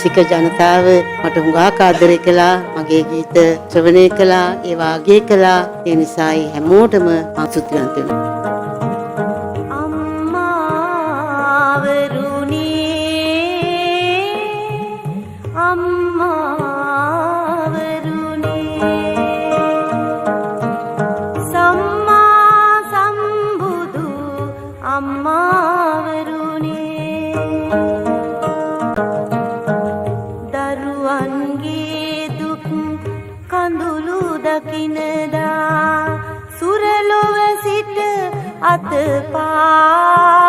රසික ජනතාව මට හුඟක් ආදරය කළා. මගේ ගීත ශ්‍රවණය කළා. ඒවා අගය කළා. ඒ නිසායි හැමෝටම මම ස්තුතිවන්ත වෙනවා. දරුවන්ගේ දුක් කඳුළු දකිනදා සුරලොව සිට අතපා